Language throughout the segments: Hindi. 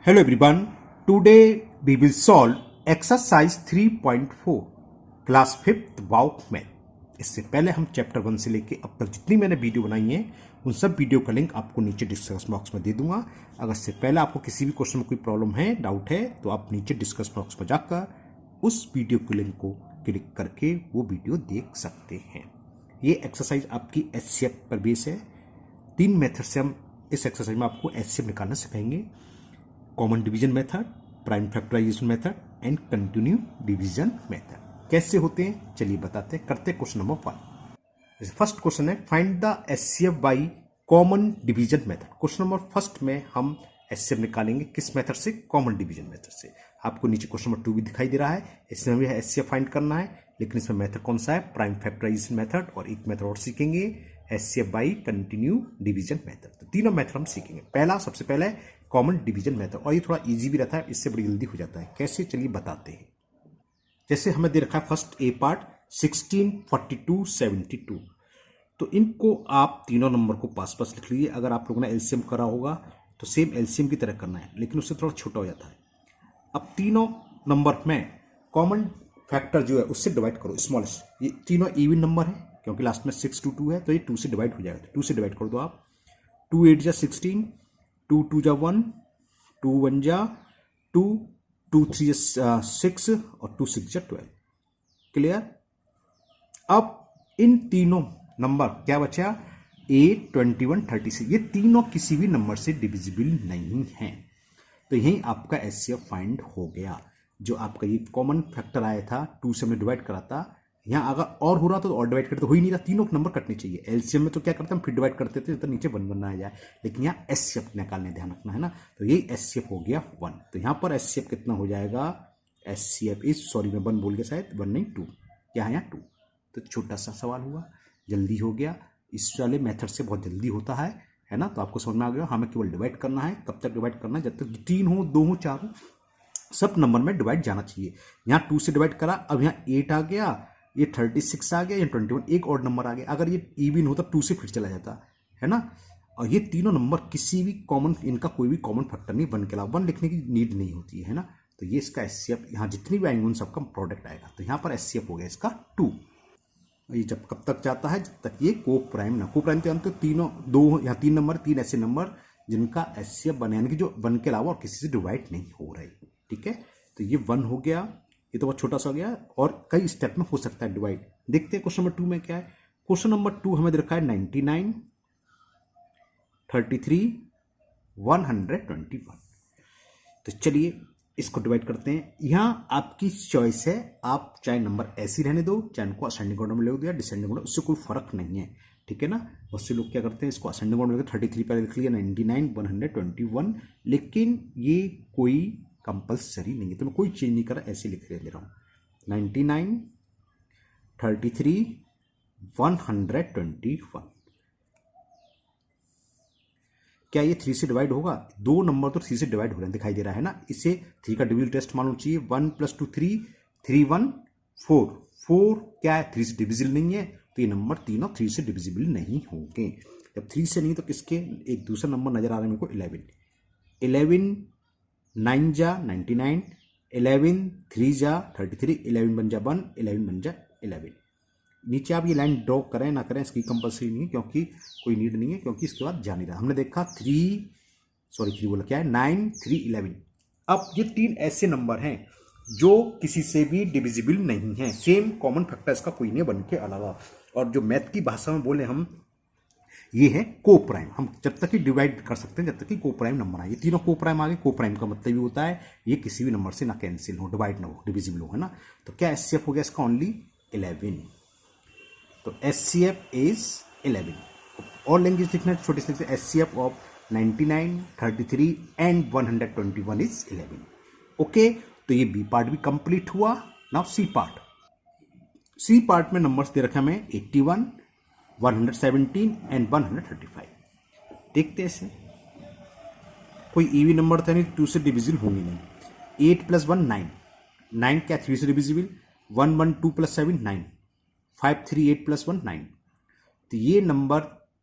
Hello everyone, today we will solve exercise 3.4 class 5th वाउक में। इससे पहले हम चैप्टर 1 से लेके अब तक जितनी मैंने वीडियो बनाई है उन सब वीडियो का लिंक आपको नीचे डिस्कशन बॉक्स में दे दूंगा। अगर इससे पहले आपको किसी भी क्वेश्चन में कोई प्रॉब्लम है, डाउट है, तो आप नीचे डिस्कशन बॉक्स में जाकर उस वीडियो के लिंक को क्लिक करके वो वीडियो देख सकते हैं। ये एक्सरसाइज आपकी HCF पर बेस है। 3 मेथड से हम इस एक्सरसाइज में आपको HCF निकालना सिखाएंगे। Common division method, prime factorization method and continue division method कैसे होते हैं चलिए बताते हैं। करते क्वेश्चन नंबर 1। फर्स्ट क्वेश्चन है find the HCF by common division method. Question number first में हम HCF निकालेंगे किस मेथड से? कॉमन डिवीजन मेथड से। आपको नीचे क्वेश्चन नंबर 2 भी दिखाई दे रहा है, इसमें भी HCF फाइंड करना है, लेकिन इसमें मेथड कौन सा है? Prime factorization method. और एक मेथड और सीखेंगे HCF by continue division method. तो तीनों मेथड हम सीखेंगे। पहला सबसे पहले कॉमन डिवीजन मेथड, और ये थोड़ा इजी भी रहता है, इससे बड़ी जल्दी हो जाता है। कैसे चलिए बताते हैं। जैसे हमें दे रखा है फर्स्ट ए पार्ट 16, 42, 72। तो इनको आप तीनों नंबर को पास पास लिख लीजिए। अगर आप लोगों ने एलसीएम करा होगा तो सेम एलसीएम की तरह करना है, लेकिन उससे थोड़ा छोटा हो जाता है। अब तीनों नंबर में कॉमन फैक्टर जो है उससे डिवाइड करो, स्मॉलेस्ट। ये तीनों इवन नंबर है क्योंकि लास्ट में 6 to 2 है, तो ये 2 से डिवाइड हो जाएगा। तो 2 से डिवाइड कर दो आप। 2 8 जा 16, 2 2 जा 1, 2 1 जा 2, 2 3 जा 6 और 2 6 जा 12। क्लियर? अब इन तीनों नंबर क्या बचा? 8, 21, 36। ये तीनों किसी भी नंबर से डिविजिबल नहीं है, तो यही आपका HCF फाइंड हो गया। जो आपका ये कॉमन फैक्टर आया था 2 से हमने डिवाइड करा था, यहाँ अगर और हो रहा तो और डिवाइड करते, हो ही नहीं रहा, तीनों नंबर कटने चाहिए। एलसीएम में तो क्या करते हैं, फिर डिवाइड करते थे तो नीचे 1 1 आ जाए, लेकिन यहाँ HCF निकालने ध्यान रखना है ना। तो यही HCF हो गया 1। तो यहाँ पर HCF कितना हो जाएगा? HCF इज, सॉरी मैं 1 बोल गया शायद, 1 नहीं 2, क्या है यहाँ 2। तो छोटा सा सवाल हुआ, जल्दी हो गया। इस वाले मेथड से बहुत जल्दी होता है ना। तो आपको समझ में आ गया, हमें केवल डिवाइड करना है। कब तक डिवाइड करना है? जब तक 3 हो, 2 हो, 4 हो, सब नंबर में डिवाइड जाना चाहिए। यहाँ 2 से डिवाइड करा, अब यहाँ 8 आ गया, ये 36 आ गया, ये 21, एक और नंबर आ गया। अगर ये इवन होता 2 से फिर चला जाता है ना। और ये तीनों नंबर किसी भी कॉमन, इनका कोई भी कॉमन फैक्टर नहीं, 1 के अलावा 1 लिखने की नीड नहीं होती है ना। तो ये इसका HCF, यहाँ जितनी भी आएंगे उन सबका प्रोडक्ट आएगा। तो यहाँ पर HCF हो गया इसका 2। ये जब कब तक जाता है? जब तक ये को प्राइम ना, को प्राइम तो तीनों 2, यहाँ 3 नंबर, 3 ऐसे नंबर जिनका HCF बने, यानी कि जो 1 के अलावा और किसी से डिवाइड नहीं हो रही। ठीक है, तो ये 1 हो गया। ये तो बहुत छोटा सा हो गया और कई स्टेप में हो सकता है डिवाइड। देखते हैं क्वेश्चन नंबर 2 में क्या है। क्वेश्चन नंबर 2 हमें दे रखा है 99, 33, 121। तो चलिए इसको डिवाइड करते हैं। यहाँ आपकी चॉइस है, आप चाहे नंबर ऐसे ही रहने दो, चाहे इनको असेंडिंग ऑर्डर में ले दो या डिसेंडिंग ऑर्डर, उससे कोई फर्क नहीं है। ठीक है ना। बहुत से लोग क्या करते हैं, इसको असेंडिंग ऑर्डर में 33 पहले लिख लिया, 99, 121, लेकिन ये कोई कंपल्सरी नहीं है, तो मैं कोई चेंज नहीं कर रहा, ऐसे लिख दे रहा हूँ। 99, 33, 121। क्या ये 3 से डिवाइड होगा? 2 नंबर तो 3 से डिवाइड हो रहे हैं, दिखाई दे रहा है ना। इसे 3 का डिविजन टेस्ट मालूम चाहिए। 1 + 2 3, 3 1 4, 4 क्या है? 3 से डिविजिबल नहीं है, तो ये नंबर तीनों 3 से डिविजिबल नहीं होंगे। जब 3 से नहीं तो किसके? एक दूसरा नंबर नजर आ रहा है मेरे को, 11। 11 9 जा 99, 11 3 जा 33, 11 बन जा 1, 11 बन जा 11। नीचे आप ये लाइन ड्रॉ करें ना करें इसकी कंपल्सरी नहीं है, क्योंकि कोई नीड नहीं है, क्योंकि इसके बाद जा नहीं रहा। हमने देखा 3 बोला क्या है, 9 3 11। अब ये 3 ऐसे नंबर हैं जो किसी से भी डिविजिबल नहीं है, सेम कॉमन फैक्टर इसका कोई नहीं 1 के अलावा। और जो मैथ की भाषा में बोले हम, ये है को प्राइम। हम जब तक ही डिवाइड कर सकते हैं जब तक कि को प्राइम नंबर आए। ये तीनों को प्राइम आ गए। को प्राइम का मतलब ये होता है ये किसी भी नंबर से ना कैंसिल हो, डिवाइड ना हो, डिविजिबल हो, है ना। तो क्या HCF हो गया इसका? ओनली 11। तो HCF इज 11। और लैंग्वेज लिखना है छोटे से, HCF of 99, 33 and 121 is 11। Okay, तो ये बी पार्ट भी कंप्लीट हुआ। Now C part. C part में नंबर्स दे रखे हमें 81, 117 एंड 135। देखते हैं इसे। कोई ईवी नंबर था नहीं, 2 से डिविजिबल होंगे नहीं। 8 + 1 9, 9 क्या 3 से डिविजिबल? 1 1 2 + 7 9, 5 3 8 + 1 9। तो ये नंबर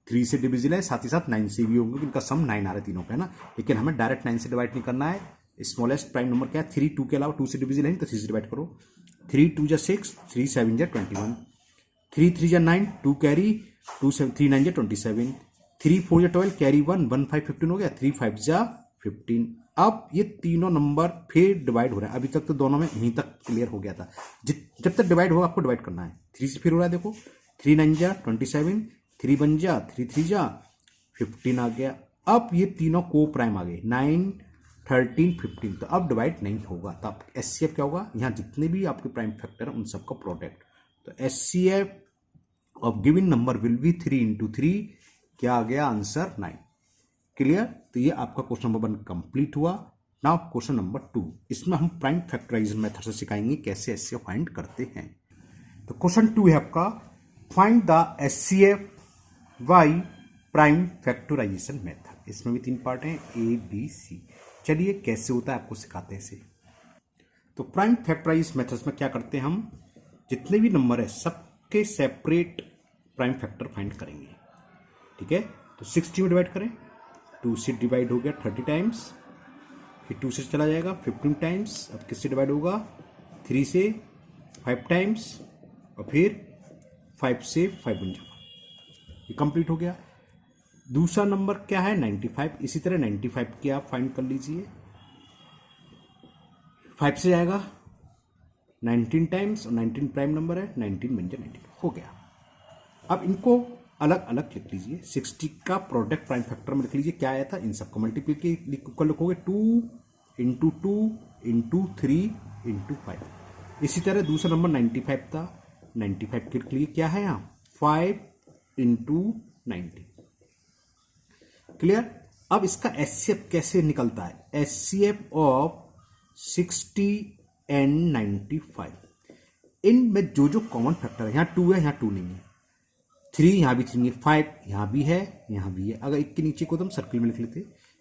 3 से डिविजिबल है, साथ ही साथ 9 से भी होंगे, इनका सम 9 आ रहा है तीनों का, है ना। लेकिन हमें डायरेक्ट 9 से डिवाइड नहीं करना है। स्मॉलेस्ट प्राइम नंबर क्या है 3, 2 के अलावा 2 से डिविजिबल है तो 3 से डिवाइड करो। 3 2 जा 6, 3 7 जा 21, 3 3 जा 9, 2 कैरी, 2 7 3 9 जा 27, 3 4 जा 12, कैरी 1 1 5 15 हो गया, 3 5 जा 15। अब ये तीनों नंबर फिर डिवाइड हो रहा है। अभी तक तो दोनों में यहीं तक क्लियर हो गया था। जब तक डिवाइड होगा आपको डिवाइड करना है। 3 से फिर हो रहा है, देखो 3 9 जा 27, 3 1 जा 3 3 जा 15 आ गया। अब ये तीनों को प्राइम आ गए 9 13 15, तो अब डिवाइड नहीं होगा। तो आप एचसीएफ क्या होगा, यहाँ जितने भी आपके प्राइम फैक्टर हैं उन सबका प्रोडक्ट। तो HCF of given number will be 3 into 3, क्या आ गया आंसर 9। क्लियर। तो ये आपका क्वेश्चन नंबर 1 कंप्लीट हुआ। नाउ क्वेश्चन नंबर 2, इसमें हम प्राइम फैक्टराइजेशन मेथड से सिखाएंगे कैसे एचसीएफ फाइंड करते हैं। तो क्वेश्चन 2 है आपका, find the HCF by prime factorization method. इसमें भी 3 पार्ट हैं, ए बी सी। चलिए कैसे होता है आपको सिखाते हैं इसे। तो प्राइम फैक्टराइज मेथड्स में क्या करते हैं हम, जितने भी नंबर है सबके सेपरेट प्राइम फैक्टर फाइंड करेंगे। ठीक है, तो 60 में डिवाइड करें, 2 से डिवाइड हो गया 30 टाइम्स, फिर 2 से चला जाएगा 15 टाइम्स। अब किससे डिवाइड होगा, 3 से 5 टाइम्स, और फिर 5 से 5 बन जाएगा। ये कंप्लीट हो गया। दूसरा नंबर क्या है 95, इसी तरह 95 के आप फाइंड कर लीजिए। 5 से जाएगा 19 टाइम्स, और 19 प्राइम नंबर है, 19 बन जाए 19 हो गया। अब इनको अलग अलग लिख लीजिए। 60 का प्रोडक्ट प्राइम फैक्टर में लिख लीजिए, क्या आया था, इन सबको मल्टीप्लाई कर लिखोगे 2 इंटू 2 इंटू 3 इंटू 5। इसी तरह दूसरा नंबर 95 था, 95 के लिए क्या है यहाँ 5 इंटू 90। क्लियर। अब इसका एचसीएफ कैसे निकलता है, एचसीएफ ऑफ 60 एंड 95, इनमें जो जो कॉमन फैक्टर है, यहाँ 2 है, यहाँ 2 नहीं है, 3 यहाँ भी 3 नहीं है, 5 यहाँ भी है, यहाँ भी है। अगर एक के नीचे को तो हम सर्किल में लिख लेते,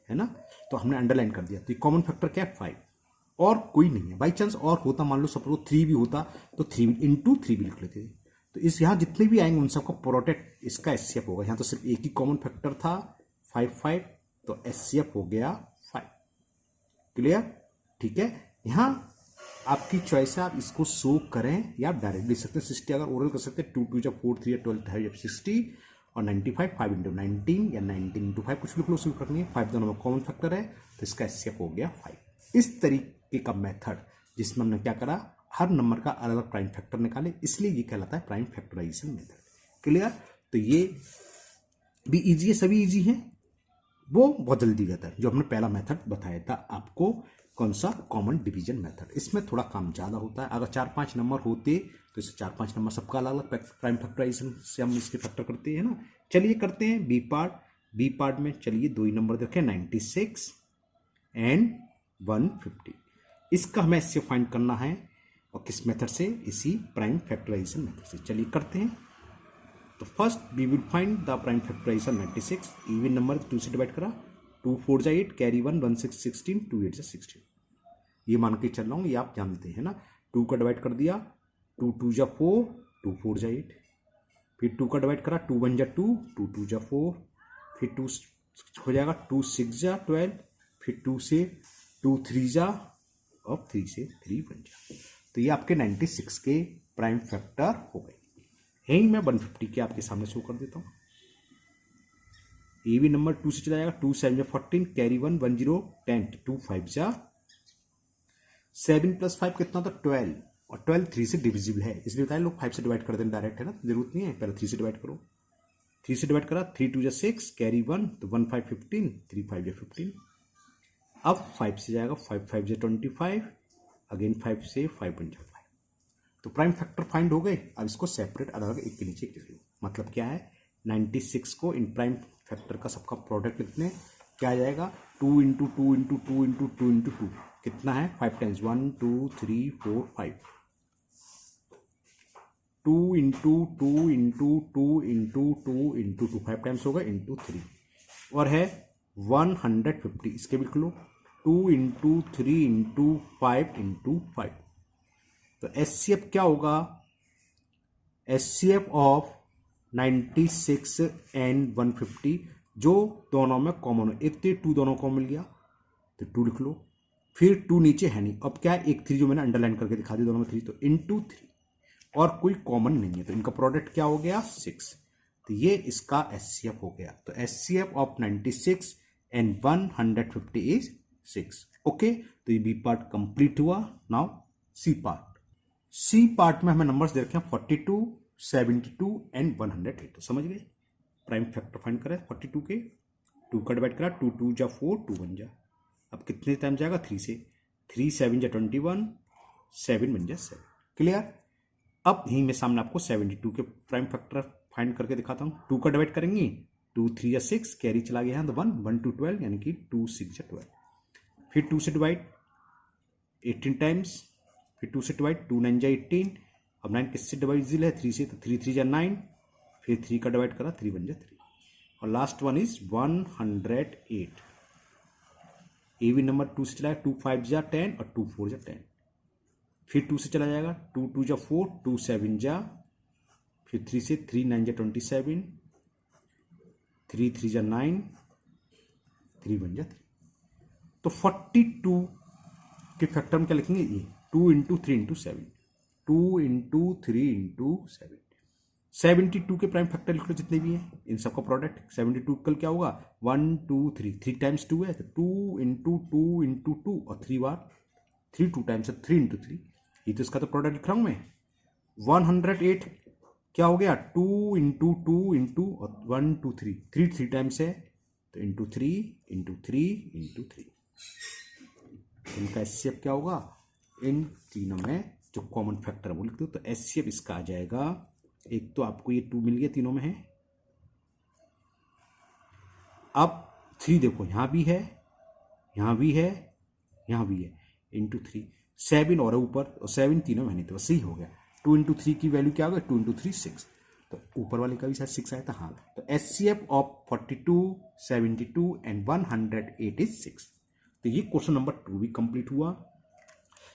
है ना, तो हमने अंडरलाइन कर दिया। तो ये कॉमन फैक्टर क्या है 5, और कोई नहीं है। बाई चांस और होता, मान लो सपोज 3 भी होता तो 3 इंटू 3 भी लिख लेते। तो इस यहाँ जितने भी आएंगे उन सबका प्रोडक्ट इसका एचसीएफ होगा। यहाँ तो सिर्फ एक ही कॉमन फैक्टर था 5 5, तो एचसीएफ हो गया 5। क्लियर। ठीक है, यहाँ आपकी चॉइस है, आप इसको शो करें या आप डायरेक्ट लिख सकते हैं। 60 अगर ओरल कर सकते हैं, 2 2 जब 4 3 12 है जब 60, और 95 5 इंटू 19 या 19 इंटू 5 कुछ भी लिख लो, उसमें फर्क नहीं है। 5 दोनों में कॉमन फैक्टर है, तो इसका एचसीएफ हो गया 5। इस तरीके का मेथड जिसमें हमने क्या करा, हर नंबर का अलग अलग प्राइम फैक्टर निकाले, इसलिए ये कहलाता है प्राइम फैक्टराइजेशन मेथड। क्लियर। तो ये भी ईजी है, सभी ईजी हैं, वो बहुत जल्दी कहता है। जो हमने पहला मेथड बताया था आपको, कौन सा, कॉमन डिवीजन मेथड, इसमें थोड़ा काम ज़्यादा होता है। अगर 4-5 नंबर होते तो इससे 4-5 नंबर सबका अलग अलग प्राइम फैक्टराइजेशन से हम इसके फैक्टर करते हैं ना। चलिए करते हैं बी पार्ट। बी पार्ट में चलिए 2 ही नंबर देखें, 96 एंड 150। इसका हमें इससे फाइंड करना है, और किस मेथड से, इसी प्राइम फैक्टराइजेशन मेथड से। चलिए करते हैं। तो first we will find the prime factorization 96। Even number 2 से डिवाइड करा, 2 4 जा 8, कैरी 1 1 6 16, 2 8 जा 16। ये मान के चल रहा हूँ, ये आप जानते हैं ना। 2 का डिवाइड कर दिया, 2 2 जा 4, 2 4 जा 8, फिर 2 का डिवाइड करा, 2 1 जा 2, 2 2 जा 4, फिर 2 हो जाएगा, 2 6 जा 12, फिर 2 से 2 3 जा, और 3 से 3 बन जा। तो ये आपके 96 के प्राइम फैक्टर हो गए। यही मैं 150 के आपके सामने शो कर देता हूँ। ये भी नंबर 2 से चला जाएगा, 2 7 जा 14, कैरी 1 1 0 10, 2 5 जा 7 + 5 कितना था 12, और 12 3 से डिविजिबल है, इसलिए बताया लोग 5 से डिवाइड कर दें डायरेक्ट, है ना, जरूरत नहीं है, पहले 3 से डिवाइड करो। 3 से डिवाइड करा, 3 2 जा 6, कैरी 1, तो 1 5 15, 3 5 जा 15। अब 5 से जाएगा, 5 5 जा 25, अगेन 5 से 5 बन जाएगा। तो प्राइम फैक्टर फाइंड हो गए। अब इसको सेपरेट अलग अलग एक के नीचे लिख लो। मतलब क्या है, 96 को इन प्राइम फैक्टर का सबका प्रोडक्ट लिखने, क्या आ जाएगा, 2 इंटू 2 इंटू 2 इंटू 2 इंटू 2 कितना है 5 times, 1 2 3 4 5, 2 into 2 into 2 into 2 into 2 5 times होगा, इंटू 3, और है 150। इसके भी लिख लो, 2 इंटू 3 इंटू 5 इंटू 5। तो एचसीएफ क्या होगा, एचसीएफ ऑफ 96 एंड 150 जो दोनों में कॉमन हो, एक तो 2 दोनों को मिल गया तो 2 लिख लो, फिर 2 नीचे है नहीं, अब क्या है एक 3 जो मैंने अंडरलाइन करके दिखा दी दोनों में 3, तो इंटू 3 और कोई कॉमन नहीं है तो इनका प्रोडक्ट क्या हो गया 6, तो ये इसका एचसीएफ हो गया। तो HCF of 96 and 150 is 6। Okay, तो ये बी पार्ट कंप्लीट हुआ। Now C part. C part में हमें नंबर्स दे रखे हैं 42, 72 एंड 108। तो समझ गए, प्राइम फैक्टर फाइंड करें 42 के 2 का डिवाइड करा, 2 2 जा 4, 2 1 जा, अब कितने टाइम जाएगा 3 से, 3 7 जा 21, 7 1 जा 7। क्लियर। अब यहीं में सामने आपको 72 के प्राइम फैक्टर फाइंड करके दिखाता हूँ। 2 का डिवाइड करेंगे, 2 3 या 6, कैरी चला गया है तो 1 1 2 12, यानी कि 2 6 या 12। फिर 2 से डिवाइड 18 टाइम्स, फिर 2 से डिवाइड 2 9 जा 18, अब 9 किससे डिवाइजिबल है 3 से, तो 3 3 जा 9, फिर 3 का डिवाइड करा 3 1 जा 3, और लास्ट वन इज 108। ए भी नंबर 2 से चला 2 5 जा 10 और 2 4 जा 10, फिर 2 से चला जाएगा 2 2 जा 4, 2 7 जा, फिर 3 से 3 9 जा 27, 3 3 जा 9, 3 1 जा 3। तो 42 के फैक्टर में क्या लिखेंगे, ये 2 इंटू 3 इंटू 7, 2 इंटू 3 इंटू 7। 72 के प्राइम फैक्टर लिख लो जितने भी हैं, इन सबका प्रोडक्ट 72 कल क्या होगा 1 2 3, 3 टाइम्स 2 है तो 2 इंटू 2 इंटू 2 और 3 बार 3 2 टाइम्स है 3 इंटू 3, ये तो इसका तो प्रोडक्ट लिख रहा हूं मैं। 108 क्या हो गया 2 इंटू 2 इंटू 1 2 3, 3 3 टाइम्स है तो इंटू 3 इंटू 3 इंटू 3। इनका एचसीएफ क्या होगा, इन तीनों में जो कॉमन फैक्टर है वो लिख दो, तो एचसीएफ इसका आ जाएगा, एक तो आपको ये 2 मिल गया तीनों में है, अब 3 देखो यहां भी है, यहां भी है, यहां भी है, इंटू 3 7 और ऊपर, और 7 तीनों में नहीं तो सही हो गया। 2 इंटू 3 की वैल्यू क्या होगा 2 इंटू 3 6, तो ऊपर वाले का भी शायद 6 आया था। हाँ, तो एचसीएफ ऑफ 42, 72 एंड 108 इज 6। तो ये क्वेश्चन नंबर 2 भी कंप्लीट हुआ।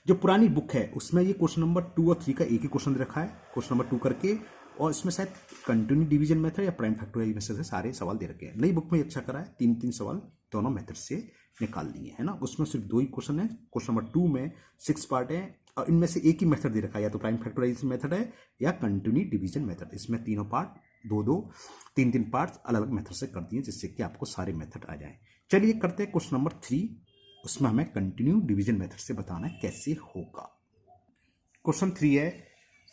जो पुरानी बुक है उसमें ये क्वेश्चन नंबर 2 और 3 का एक ही क्वेश्चन रखा है, क्वेश्चन नंबर 2 करके, और इसमें शायद कंटिन्यू डिवीजन मेथड या प्राइम फैक्टोरियल मेथड से सारे सवाल दे रखे हैं। नई बुक में अच्छा करा है, 3 सवाल दोनों मेथड से निकाल दिए है ना। उसमें सिर्फ 2 ही क्वेश्चन है, क्वेश्चन नंबर 2 में 6 पार्ट है और इनमें से एक ही मेथड दे रखा है, या तो प्राइम फैक्टोराइजेशन मेथड है या कंटिन्यू डिवीजन मेथड। इसमें तीनों पार्ट 2 3 पार्ट अलग अलग मेथड से कर दिए जिससे कि आपको सारे मेथड आ जाए। चलिए करते हैं क्वेश्चन नंबर 3, उसमें हमें कंटिन्यू डिवीजन मेथड से बताना है कैसे होगा। क्वेश्चन 3 है,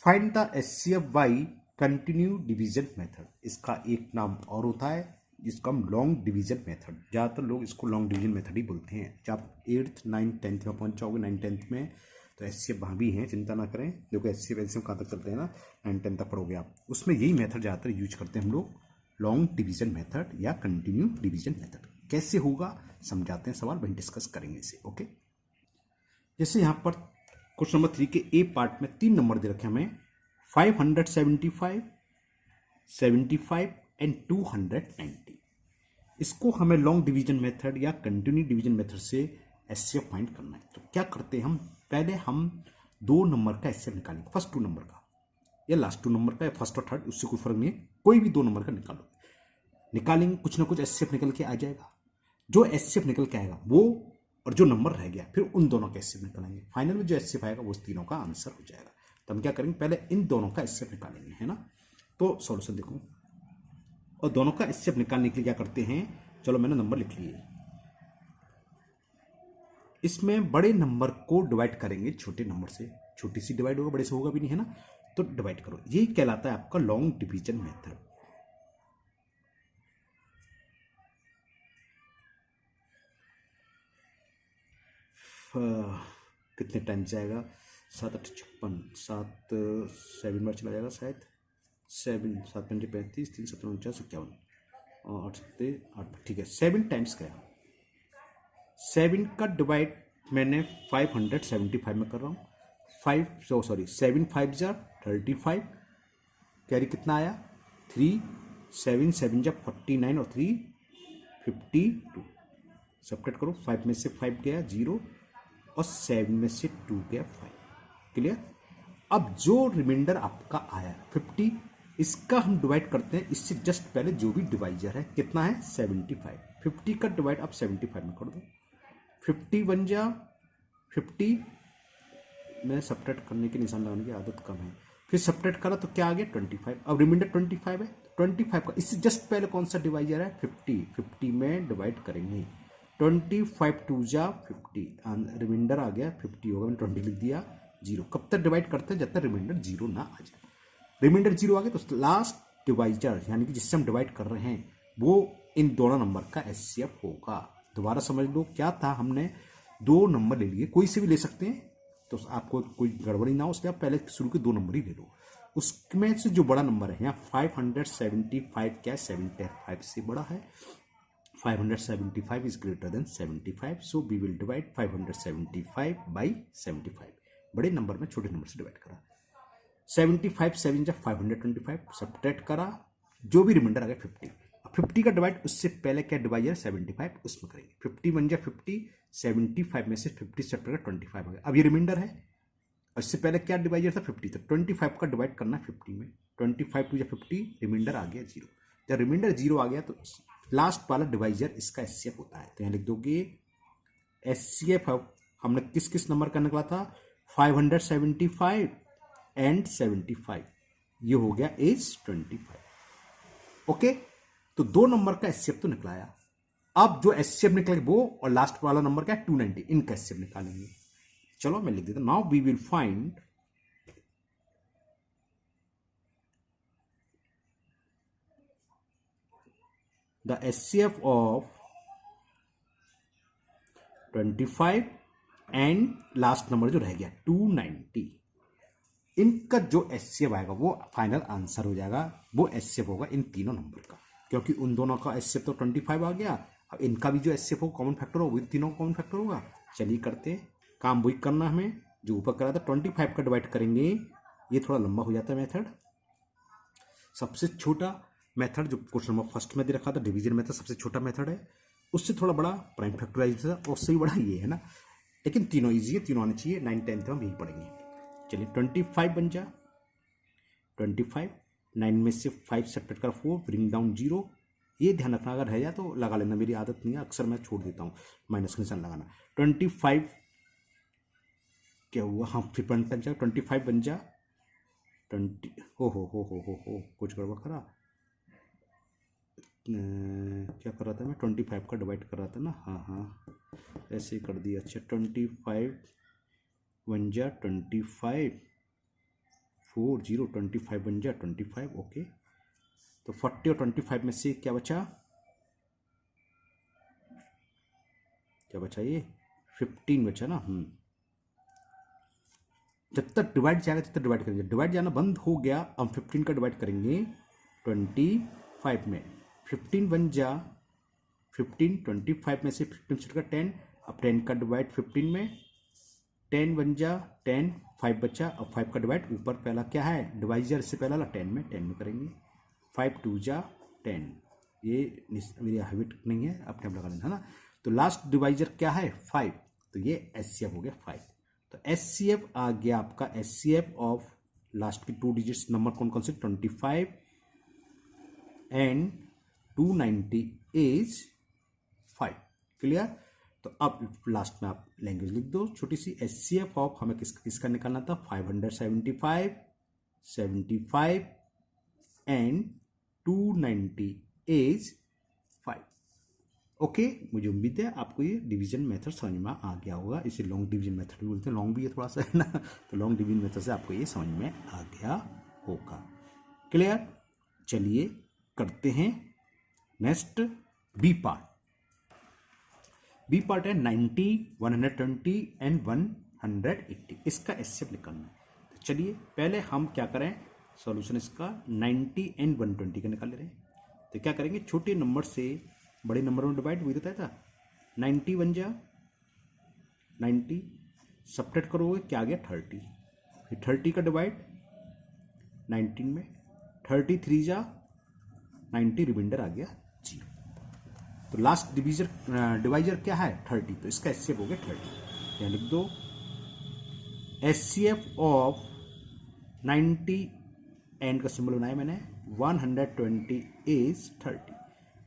find the HCF by continue division method. इसका एक नाम और होता है जिसको हम लॉन्ग डिवीजन मेथड, ज़्यादातर लोग इसको लॉन्ग डिवीजन मेथड ही बोलते हैं। जब आप 8th 9th 10th में पहुंच जाओगे, 9th 10th में, तो एचसीएफ वहाँ भी हैं, चिंता ना करें। देखो एचसीएफ एचसीएफ कहाँ तक चलते हैं ना, 9th 10th तक पढ़ोगे आप, उसमें यही मेथड ज़्यादातर यूज करते हैं हम लोग, लॉन्ग डिवीजन मेथड या कंटिन्यू डिवीजन मेथड। कैसे होगा समझाते हैं, सवाल वहीं डिस्कस करेंगे इसे। ओके, जैसे यहाँ पर क्वेश्चन नंबर 3 के ए पार्ट में 3 नंबर दे रखे हमें, 575, 75 एंड 290। इसको हमें लॉन्ग डिवीजन मेथड या कंटिन्यू डिवीजन मेथड से एचसीएफ फाइंड करना है। तो क्या करते हैं हम, पहले हम 2 नंबर का एचसीएफ निकालेंगे, फर्स्ट 2 नंबर का या लास्ट 2 नंबर का, या फर्स्ट और थर्ड, उससे कोई फर्क नहीं है, कोई भी 2 नंबर का निकालेंगे, कुछ ना कुछ एचसीएफ निकल के आ जाएगा। जो एचसीएफ निकल के आएगा वो, और जो नंबर रह गया फिर उन दोनों का एचसीएफ निकालेंगे, फाइनल में जो एचसीएफ आएगा वो उस तीनों का आंसर हो जाएगा। तो हम क्या करेंगे, पहले इन दोनों का एचसीएफ निकालेंगे, है ना। तो सॉल्यूशन देखो, और दोनों का एचसीएफ निकालने के लिए क्या करते हैं, चलो मैंने नंबर लिख लिए, इसमें बड़े नंबर को डिवाइड करेंगे छोटे नंबर से, छोटी सी डिवाइड होगा, बड़े से होगा भी नहीं, है ना। तो डिवाइड करो, यही कहलाता है आपका लॉन्ग डिवीजन मेथड। कितने टाइम जाएगा, 7 8 56, 7 7 बार चला जाएगा शायद, 7 7 5 35, 3 7 49 51, 8 7 8, ठीक है 7 टाइम्स गया। 7 का डिवाइड मैंने 575 में कर रहा हूँ, 7 5 जा 35, कैरी कितना आया 3, 7 7 जा 49 और 3 52, सब्ट्रैक्ट करो, 5 में से 5 गया 0 और 7 में से 2 गया 5। क्लियर। अब जो रिमाइंडर आपका आया 50, इसका हम डिवाइड करते हैं इससे जस्ट पहले जो भी डिवाइजर है, कितना है 75। 50 का डिवाइड आप 75 में कर दो, 50 बन जा 50 में सब्ट्रैक्ट करने के निशान लगाने की आदत कम है, फिर सब्ट्रैक्ट करा तो क्या आ गया 25। अब रिमाइंडर 25 है, 25 का इससे जस्ट पहले कौन सा डिवाइजर है 50, 50 में डिवाइड करेंगे, 25 टू जा 50, रिमाइंडर आ गया 50 होगा, मैंने 20 लिख दिया, 0। कब तक डिवाइड करते हैं जब तक रिमाइंडर 0 ना आ जाए। रिमाइंडर 0 आ गया तो लास्ट डिवाइजर यानी कि जिससे हम डिवाइड कर रहे हैं वो इन दोनों नंबर का एचसीएफ होगा। दोबारा समझ लो क्या था, हमने दो नंबर ले लिए, कोई से भी ले सकते हैं तो आपको कोई गड़बड़ी ना हो, इसलिए आप पहले शुरू के दो नंबर ही ले लो। उसमें से जो बड़ा नंबर है यहाँ 575 क्या 75 से बड़ा है, 575 is greater than 75, so we will divide 575 by 75। बड़े नंबर में छोटे नंबर से डिवाइड करा, 75 7 जब 525 सब्ट्रैक्ट करा, जो भी रिमाइंडर आ गया 50। अब 50 का डिवाइड उससे पहले क्या डिवाइजर 75 उसमें करेंगे, 50 बन जाए 50, 75 में से 50 सब्ट्रैक्ट 25 आ गया। अब ये रिमाइंडर है, इससे पहले क्या डिवाइजर था 50 तक, 25 का डिवाइड करना है 50 में, 25 टू 50, रिमाइंडर आ गया 0। जब रिमाइंडर 0 आ गया तो लास्ट वाला डिवाइजर इसका एचसीएफ होता है। तो यहाँ लिख दोगे एचसीएफ हमने किस किस नंबर का निकला था 575 एंड 75, ये हो गया एज 25। ओके, तो दो नंबर का एचसीएफ तो निकलाया। अब जो एचसीएफ निकले वो और लास्ट वाला नंबर क्या है 290, इनका एचसीएफ निकालेंगे। चलो मैं लिख देता हूं, now we will find the HCF of 25 and last number जो रह गया 290, इनका जो HCF आएगा वो फाइनल आंसर हो जाएगा, वो HCF होगा इन तीनों नंबर का, क्योंकि उन दोनों का HCF तो 25 आ गया। अब इनका भी जो HCF होगा कॉमन फैक्टर होगा, तीनों कॉमन फैक्टर होगा। चलिए करते हैं काम, वही करना हमें जो ऊपर करा था, 25 का डिवाइड करेंगे, ये थोड़ा लंबा हो जाता है मेथड। सबसे छोटा मेथड जो क्वेश्चन नंबर फर्स्ट में दे रखा था डिवीजन मेथड सबसे छोटा मेथड है, उससे थोड़ा बड़ा प्राइम फैक्टराइजेशन और उससे भी बड़ा ये है ना, लेकिन तीनों इजी है, तीनों आने चाहिए, 9 10 हम यही पढ़ेंगे। चलिए 25 बन जा 25, 9 में से 5 सब्ट्रैक्ट कर 4, ब्रिंग डाउन 0। ये ध्यान रखना, अगर रह जाए तो लगा लेना, मेरी आदत नहीं है, अक्सर मैं छोड़ देता हूँ माइनस का निशान लगाना। 25 क्या हुआ, हाँ फिर बन जा 25 बन जा 20, हो कुछ गड़बड़ करा, क्या कर रहा था मैं 25 का डिवाइड कर रहा था ना, हाँ ऐसे ही कर दिया। अच्छा 25 बन जा 25, 4 0 25 बन जा 25। ओके, तो 40 और 25 में से क्या बचा, क्या बचा ये 15 बचा ना। जब तक डिवाइड जाएगा तब तक डिवाइड करेंगे, डिवाइड जाना बंद हो गया हम 15 का डिवाइड करेंगे 25 में, 15 बन जा 15, 25 में से 15 से 10, अब 10 का डिवाइड 15 में, 10 बन जा 10, 5 बचा, अब 5 का डिवाइड ऊपर पहला क्या है डिवाइजर से पहला 10 में करेंगे, 5 2 जा 10, ये मेरी हैबिट नहीं है, अपने आप लगा लेना है ना। तो लास्ट डिवाइजर क्या है 5, तो ये एचसीएफ हो गया 5। तो एचसीएफ आ गया आपका, एचसीएफ ऑफ लास्ट की 2 डिजिट्स नंबर कौन कौन से 25 एंड 290 इज 5। क्लियर, तो अब लास्ट में आप लैंग्वेज लिख दो छोटी सी, एचसीएफ ऑफ हमें किसका निकालना था 575 75 एंड 290 इज 5। ओके, मुझे उम्मीद है आपको ये डिवीजन मेथड समझ में आ गया होगा, इसे लॉन्ग डिवीजन मेथड भी बोलते हैं, लॉन्ग भी है थोड़ा सा है ना, तो लॉन्ग डिवीजन मेथड से आपको ये समझ में आ गया होगा। क्लियर, चलिए करते हैं next B part. B part है 90 120 एंड 180, इसका एचसीएफ निकालना है। तो चलिए पहले हम क्या करें, सॉल्यूशन इसका 90 एंड 120 का निकाल ले रहे हैं। तो क्या करेंगे, छोटे नंबर से बड़े नंबर में डिवाइड वही रहता था, 90 बन जा 90, सब्ट्रैक्ट करोगे क्या आ गया 30, फिर 30 का डिवाइड 19 में, 33 जा 90, रिमाइंडर आ गया 0। तो लास्ट डिवाइजर क्या है 30, तो इसका एचसीएफ हो गया 30। यहाँ लिख दो एचसीएफ ऑफ 90 एंड का सिंबल बनाया मैंने, 120 इज 30।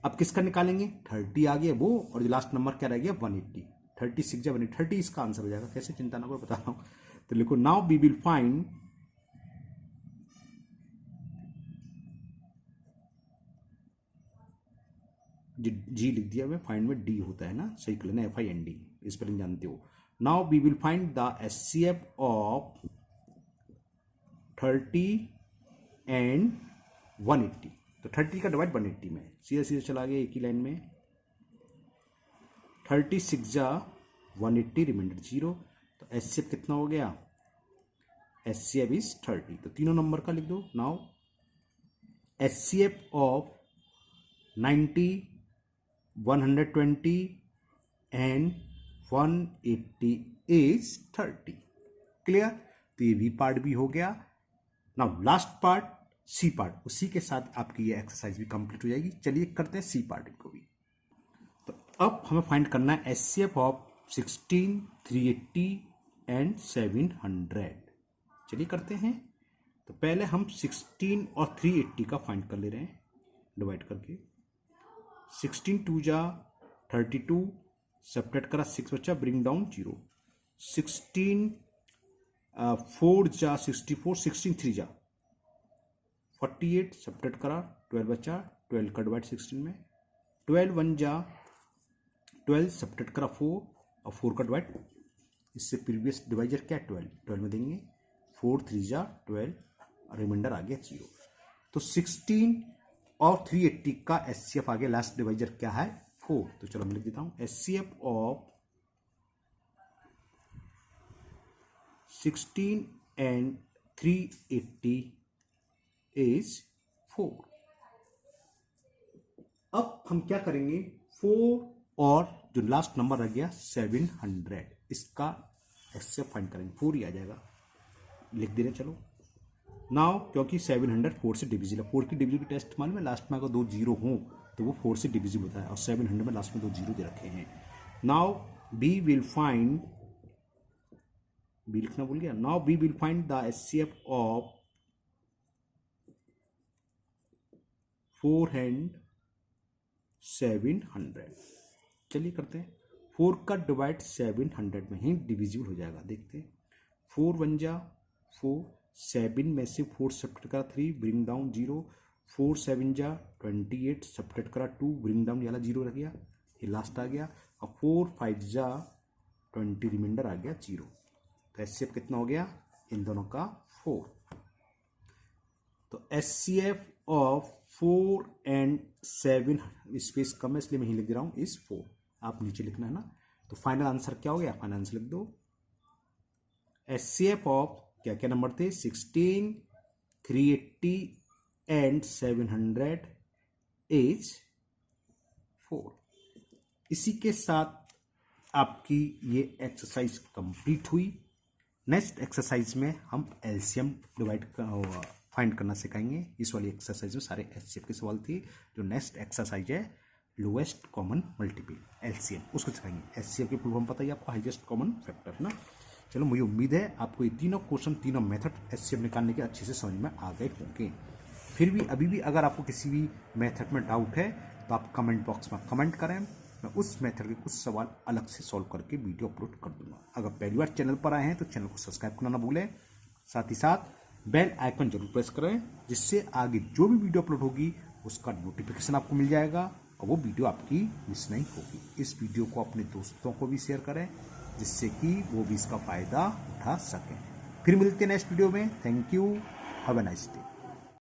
अब किसका निकालेंगे, 30 आ गया वो, और जो लास्ट नंबर क्या रह गया 180, 36 या 180, 30 इसका आंसर हो जाएगा। कैसे, चिंता ना करो, बता रहा हूँ। तो लिखो नाउ वी विल फाइंड जी लिख दिया मैं, फाइंड में डी होता है ना, सही कर लेना, FIND, स्पेलिंग जानते हो। Now we will find the HCF of 30 and 180। तो 30 का डिवाइड 180 में, सीधा सीधा चला गया एक ही लाइन में, 36 जा 180, रिमाइंडर 0। तो HCF कितना हो गया, HCF इज 30। तो तीनों नंबर का लिख दो। Now HCF of 90, 120 and 180 is 30। Clear. तो ये भी पार्ट भी हो गया। Now last part C part, उसी के साथ आपकी ये एक्सरसाइज भी कंप्लीट हो जाएगी। चलिए करते हैं सी पार्ट को भी। तो अब हमें फाइंड करना है HCF ऑफ 16, 380 एंड 700। चलिए करते हैं। तो पहले हम 16 और 380 का फाइंड कर ले रहे हैं डिवाइड करके। 16 2 जा 32, सब्ट्रैक्ट करा 6 बचा, ब्रिंग डाउन 0। 16 4 जा 64, 16 3 जा 48, सब्ट्रैक्ट करा 12 बचा, 12 का डिवाइड 16 में, 12 1 जा 12, सब्ट्रैक्ट करा 4 और 4 का डिवाइड, इससे प्रीवियस डिवाइजर क्या है 12, 12 में देंगे, 4 3 जा 12, रिमाइंडर आ गया 0। तो 16 और 380 का HCF आ गया, लास्ट डिवाइजर क्या है 4। तो चलो मैं लिख देता हूं, HCF ऑफ 16 एंड 380 इज 4। अब हम क्या करेंगे, 4 और जो लास्ट नंबर रह गया 700, इसका HCF फाइंड करेंगे, 4 ही आ जाएगा, लिख दे रहे। चलो नाउ क्योंकि 700 4 से डिविजिबल है, 4 की डिविजिबल टेस्ट मालूम है, लास्ट में अगर 2 जीरो हों तो वो 4 से डिविजिबल होता है, और 700 में लास्ट में 2 जीरो दे रखे हैं। Now we will find, B लिखना भूल गया, now we will find the HCF of 4 and 700। चलिए करते हैं। 4 का डिवाइड 700 में ही डिविजिबल हो जाएगा, देखते हैं। 4 1 जा 4, 7 में से 4 सब्ट्रैक्ट करा 3, ब्रिंग डाउन 0, 4 7 जा 28, सब्ट्रैक्ट करा 2, ब्रिंग डाउन वाला 0 रह गया, ये लास्ट आ गया, और 4 5 जा 20, रिमाइंडर आ गया 0। तो HCF कितना हो गया इन दोनों का 4। तो HCF ऑफ 4 एंड 7, स्पेस कम है इसलिए मैं ही लिख दे रहा हूं, इज 4। आप नीचे लिखना है ना। तो फाइनल आंसर क्या हो गया, फाइनल आंसर लिख दो, HCF ऑफ क्या क्या नंबर थे, 16, 380 एंड 700 इज 4। इसी के साथ आपकी ये एक्सरसाइज कंप्लीट हुई। नेक्स्ट एक्सरसाइज में हम LCM डिवाइड फाइंड करना सिखाएंगे। इस वाली एक्सरसाइज में सारे HCF के सवाल थे। जो नेक्स्ट एक्सरसाइज है लोएस्ट कॉमन मल्टीपल LCM, उसको सिखाएंगे। HCF की फुल फॉर्म पता ही आपको, हाईएस्ट कॉमन फैक्टर, है ना। चलो मुझे उम्मीद है आपको ये तीनों क्वेश्चन, तीनों मेथड HCF निकालने के अच्छे से समझ में आ गए होंगे। फिर भी अभी भी अगर आपको किसी भी मेथड में डाउट है तो आप कमेंट बॉक्स में कमेंट करें, मैं उस मेथड के कुछ सवाल अलग से सॉल्व करके वीडियो अपलोड कर दूंगा। अगर पहली बार चैनल पर आए हैं तो चैनल को सब्सक्राइब करना ना भूलें, साथ ही साथ बेल आइकन जरूर प्रेस करें, जिससे आगे जो भी वीडियो अपलोड होगी उसका नोटिफिकेशन आपको मिल जाएगा और वो वीडियो आपकी मिस नहीं होगी। इस वीडियो को अपने दोस्तों को भी शेयर करें, जिससे कि वो भी इसका फ़ायदा उठा सकें। फिर मिलते हैं नेक्स्ट वीडियो में। Thank you, have a nice day.